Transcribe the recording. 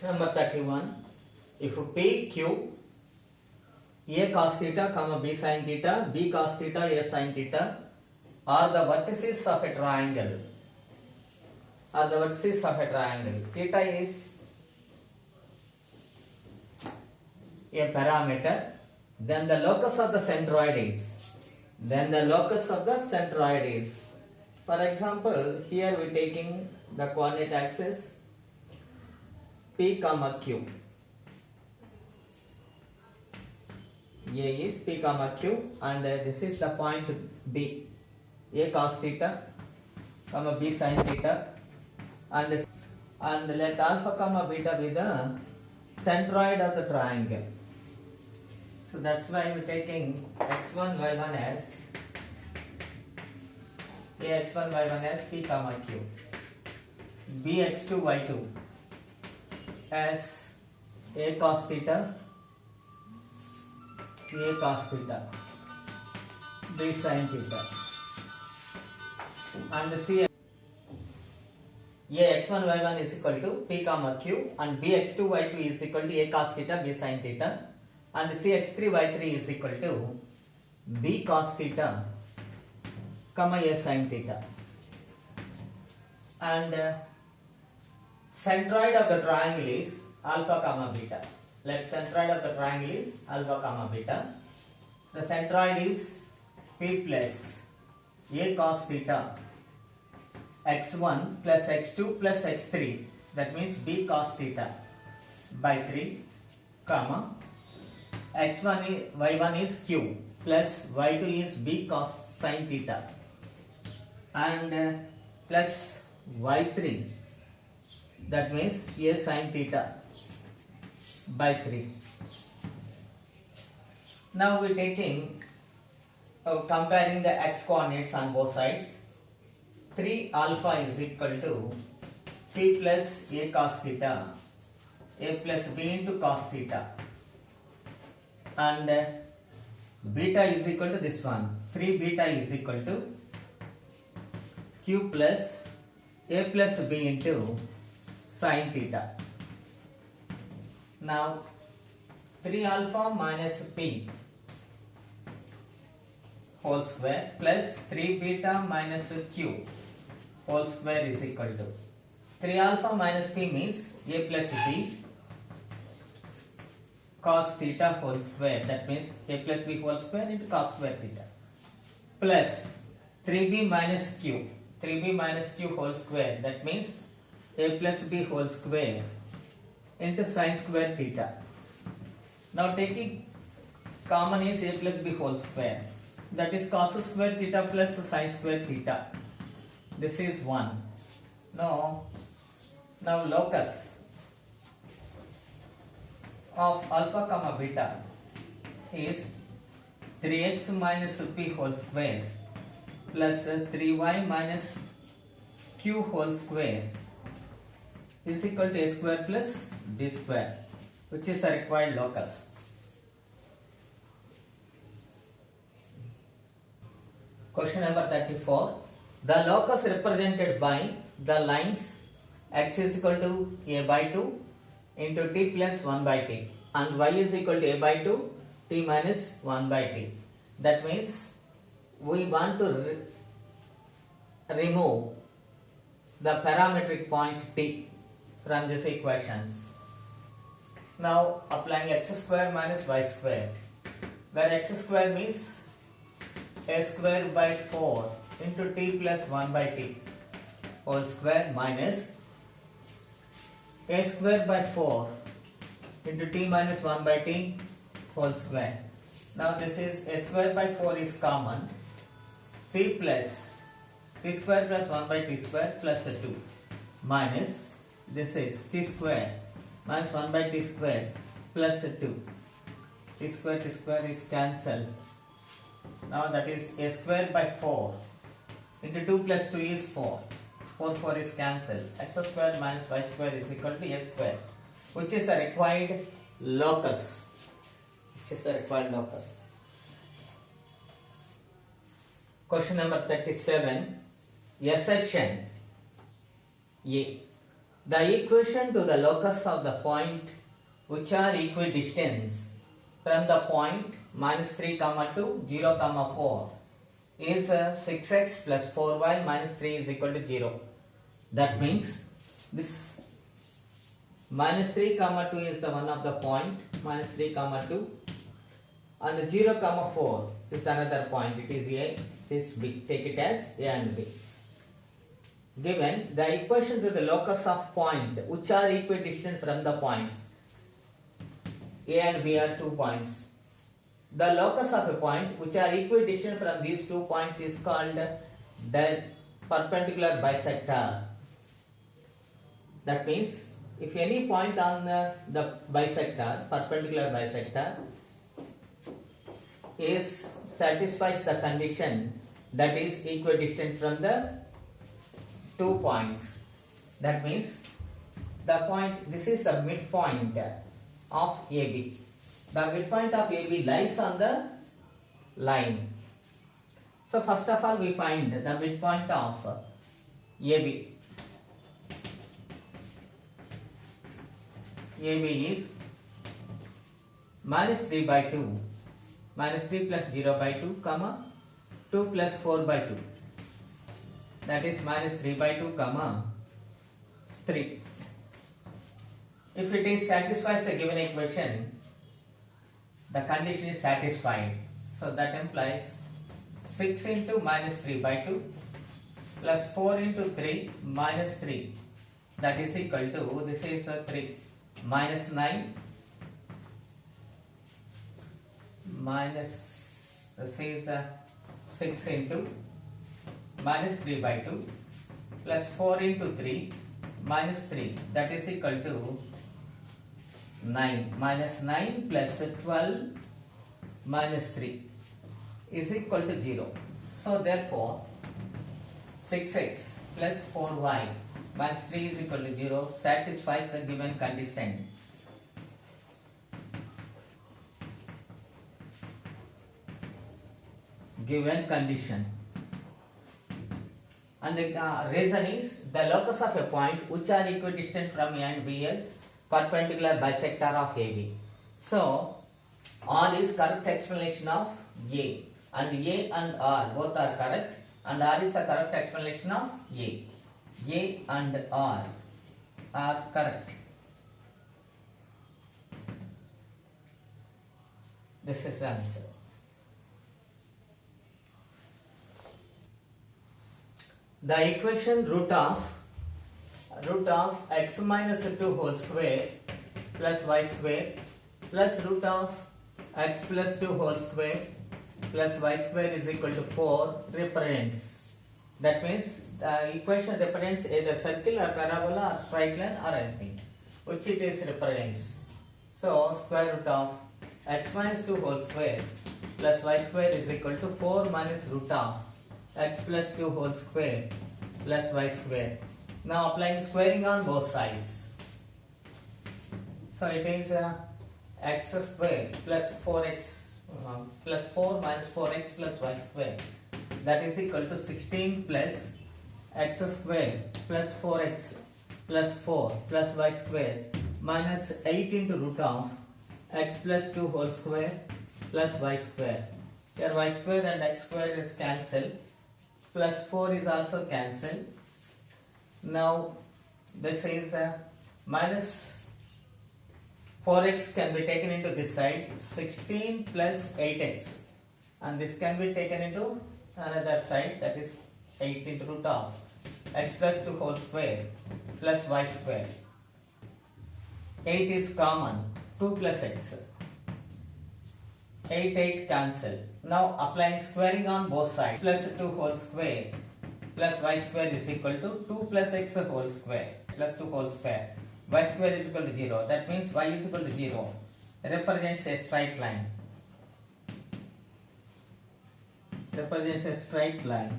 Number 31. If P, Q, A cos theta, comma B sin theta, B cos theta, A sin theta are the vertices of a triangle. Theta is a parameter. Then the locus of the centroid is. For example, here we are taking the coordinate axis P comma Q. A is P comma Q, and this is the point B. A cos theta, comma B sin theta, and let alpha comma beta be the centroid of the triangle. So that's why we're taking x1 y1 as ax1 y1 as P comma Q, bx2 y2 as a cos theta, a cos theta, b sin theta, and c ax1 y1 is equal to P comma Q, and bx2 y2 is equal to a cos theta, b sin theta, and cx3 y3 is equal to b cos theta, comma a sin theta. And centroid of the triangle is alpha comma beta. Let centroid of the triangle is alpha comma beta. The centroid is P plus a cos theta x1 plus x2 plus x3, that means b cos theta by 3, comma x1 is, y1 is q plus y2 is b cos sin theta, and plus y3, that means a sin theta by 3. Now we are taking comparing the x coordinates on both sides. 3 alpha is equal to P plus a cos theta, a plus b into cos theta, and beta is equal to this one. 3 beta is equal to q plus a plus b into sin theta. Now 3 alpha minus p whole square plus 3 beta minus q whole square is equal to 3 alpha minus p means a plus b cos theta whole square, that means a plus b whole square into cos square theta, plus 3b minus q whole square, that means a plus b whole square into sin square theta. Now taking common is a plus b whole square, that is cos square theta plus sin square theta. This is 1. Now locus of alpha comma beta is 3x minus p whole square plus 3y minus q whole square is equal to a square plus b square, which is the required locus. Question number 34. The locus represented by the lines x is equal to a by 2 into t plus 1 by t, and y is equal to a by 2 t minus 1 by t. That means we want to remove the parametric point t from these equations. Now applying x square minus y square, where x square means a square by 4 into t plus 1 by t whole square minus a square by 4 into t minus 1 by t whole square. Now this is a square by 4 is common, t plus t square plus 1 by t square plus 2 minus this is t square minus 1 by t square plus 2. T square is cancelled. Now that is a square by 4 into 2 plus 2 is 4. 4 is cancelled. X square minus y square is equal to a square, which is the required locus. Question number 37. Assertion A. The equation to the locus of the point which are equidistant from the point minus 3 comma 2 0 comma 4 is 6x plus 4y minus 3 is equal to 0. That means this minus 3 comma 2 is the one of the point minus 3 comma 2 and 0 comma 4 is another point. It is A, this B. Take it as A and B. Given the equation to the locus of point which are equidistant from the points A and B are 2 points. The locus of a point which are equidistant from these 2 points is called the perpendicular bisector. That means if any point on the bisector, perpendicular bisector, satisfies the condition that is equidistant from the 2 points. That means the point, this is the midpoint of AB. The midpoint of AB lies on the line. So first of all we find the midpoint of AB. AB is minus 3 by 2, minus 3 plus 0 by 2, comma 2 plus 4 by 2. That is minus 3 by 2, comma 3. If it is satisfies the given equation, the condition is satisfied. So that implies 6 into minus 3 by 2 plus 4 into 3 minus 3. That is equal to, this is 3 minus 9 minus, this is 6 into minus 3 by 2 plus 4 into 3 minus 3. That is equal to 9 minus 9 plus 12 minus 3 is equal to 0. So therefore 6x plus 4y minus 3 is equal to 0 satisfies the given condition. And the reason is the locus of a point which are equidistant from A and B is perpendicular bisector of AB. So R is correct explanation of A, and A and R both are correct, and R is a correct explanation of A. A and R are correct. This is the answer. The equation root of x minus 2 whole square plus y square plus root of x plus 2 whole square plus y square is equal to 4 represents. That means the equation represents either circle or parabola or straight line or anything which it is represents. So square root of x minus 2 whole square plus y square is equal to 4 minus root of x plus 2 whole square plus y square. Now applying squaring on both sides. So it is x square plus 4x plus 4 minus 4x plus y square. That is equal to 16 plus x square plus 4x plus 4 plus y square minus 8 into root of x plus 2 whole square plus y square. Here y square and x square is cancelled, plus 4 is also cancelled. Now this is minus 4x can be taken into this side, 16 plus 8x, and this can be taken into another side, that is 8 into root of x plus 2 whole square plus y square. 8 is common, 2 plus x. 8 cancel. Now applying squaring on both sides, plus 2 whole square plus y square is equal to 2 plus x whole square plus 2 whole square. Y square is equal to 0. That means y is equal to 0. Represents a straight line. Represents a straight line.